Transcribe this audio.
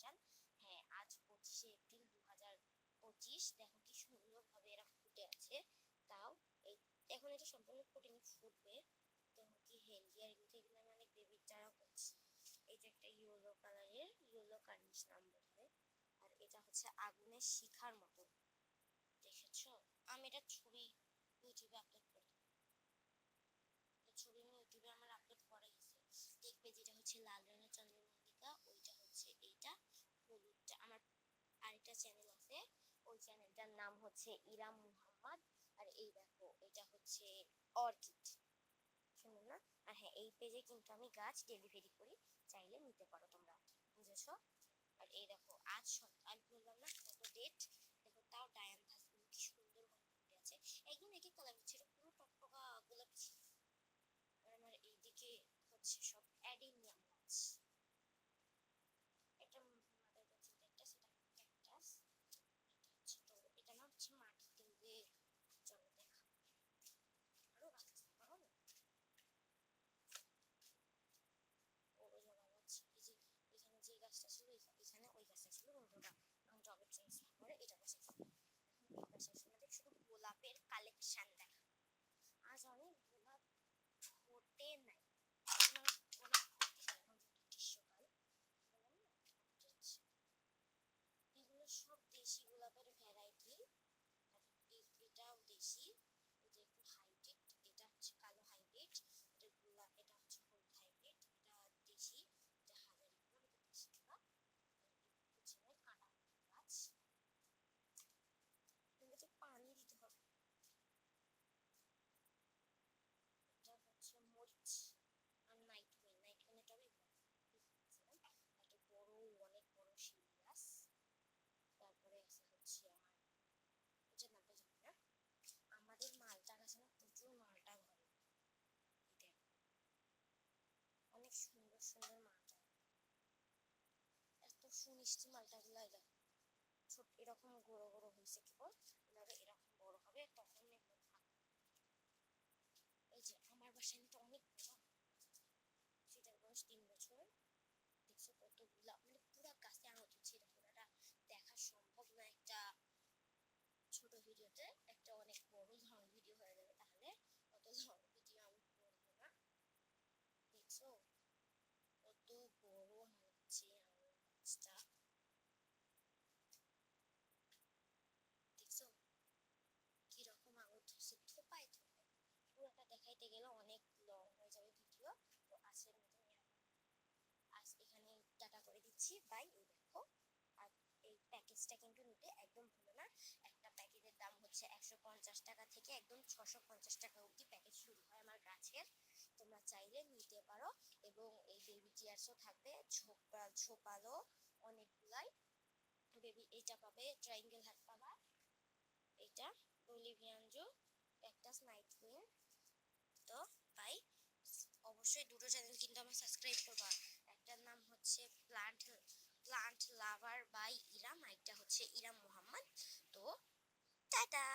Collection. হ্যাঁ, আজ 25শে April 2025। দেখো কি সুন্দর ভাবে এরা ফুটে আছে। তাও এই এখন এটা সম্পূর্ণ ফুটেনি, ফুটবে। দেখো কি হেলদি, আর এগুলো আমি অনেক বেবির চারা করছি। এই যে একটা ইয়েলো কালারের, ইয়েলো কার্নিশ নাম বোধ হয়। আর এটা হচ্ছে আগুনের শিখার মতো, দেখেছো? আমি এটা ছবি ইউটিউবে আপলোড করে দেবো। ছবি আমি ইউটিউবে আমার আপলোড করা গেছে, দেখবে। যেটা হচ্ছে লাল রঙের চন্দ্রমল্লিকা, ওইটা হচ্ছে এইটা, হলুদটা। আমার আরেকটা চ্যানেল আছে, ওই চ্যানেলটার নাম হচ্ছে ইরাম মুহাম্মদ। আর এই দেখো, এটা হচ্ছে অর্কিড, শুনুন না। আর হ্যাঁ, এই পেজে কিন্তু আমি গাছ ডেলিভারি করি, চাইলে নিতে পারো তোমরা, বুঝেছো? আর এই দেখো, আজ সকাল বললাম না কত ডেট, দেখো তাও ডায়ান্থাস কি সুন্দর ভাবে ফুটে আছে। একদম একই কালার হচ্ছে, এটা পুরো টকটকা গোলাপি ছিল। আর আমার এইদিকে হচ্ছে সব অ্যাডেনিয়াম গাছ। এটা মাদার গাছের একটা, সেটা ক্যাকটাস। এটা হচ্ছে, তো এটা না হচ্ছে মাটিতে উগে, চলো দেখা আরো গাছ আছে, পারো না? ও লাগানো হচ্ছে, এই যে এখানে যে গাছটা ছিল, এখানে ওই গাছটা ছিল, বন্ধুরা এখন টবে ট্রান্সফার করে এটা বসেছে। এখন এই পাশে আমাদের শুধু গোলাপের কালেকশন দেখা। আজ অনেক গোলাপ ফোটে নাই, গোলাপ ফুটছে এখন, যেহেতু গ্রীষ্মকাল বললাম না, ফুটছে। এগুলো সব দেশি গোলাপের ভ্যারাইটি। আর এটাও দেশি, এই যে একটু হাইব্রিড, এটা হচ্ছে কালো হাইব্রিড, এটা গোলাপ, এটা হচ্ছে হলুদ হাইব্রিড, এটা দেশি, এটা হাজারি গোলাপ, এটা দেশি গোলাপ। আর এই হচ্ছে কাঁটা গাছ, কিন্তু পানি দিতে হবে। এটা হচ্ছে মরিচ আর নাইট কুইন, নাইট কুইনের টবে একটা বড়, অনেক বড় শিউলি গাছ। তারপরে আছে হচ্ছে আমার, এটার নামটা জানি না। আমাদের মালটা গাছে না প্রচুর মালটা ধরে, এই দেখো অনেক সুন্দর সুন্দর মালটা, এত সুমিষ্টি মালটা গুলা। দেখো ছোট এরকম বড় বড় হয়েছে, কেবল এভাবে এরকম বড় হবে তখন এগুলো থাকবে। এই যে আমার বাসায় তো অনেক বড়, সেটার বয়স 3 বছর। দেখছো কতগুলা, মানে পুরা গাছে আম হচ্ছে। এটা পুরাটা দেখা সম্ভব না একটা ছোট ভিডিওতে, একটা অনেক বড় লং ভিডিও হয়ে যাবে, তাহলে অত লং ভিডিও আমি করবো না। দেখছো কত বড় হচ্ছে আঙুর গাছটা, দেখছো কিরকম আঙুর ধরছে থোপায় থোপায়। পুরোটা দেখাইতে গেলে অনেক লং হয়ে যাবে ভিডিও, তো আজকের মতন এরকম, আজ এখানে টাটা করে দিচ্ছি, বাই। এই দেখো, আর এই প্যাকেজটা কিন্তু নিতে একদম ভুলো না। একটা প্যাকেজের দাম হচ্ছে 150 টাকা থেকে একদম 650 টাকা অবধি প্যাকেজ শুরু হয় আমার গাছের, তোমরা চাইলে নিতে পারো। এবং এই বেবি টিয়ার্সও থাকবে, ঝোপালো অনেকগুলাই বেবি। এটা পাবে ট্রায়াঙ্গেল হার্ট পাবা, এটা বলিভিয়ানজো, ক্যাকটাস, নাইট কুইন। তো বাই, অবশ্যই দুটো চ্যানেল কিন্তু আমার সাবস্ক্রাইব করবা। একটার নাম হচ্ছে প্লান্ট লাভার বাই ইরাম, আরেকটা হচ্ছে ইরাম মোহাম্মদ। তো টাটা।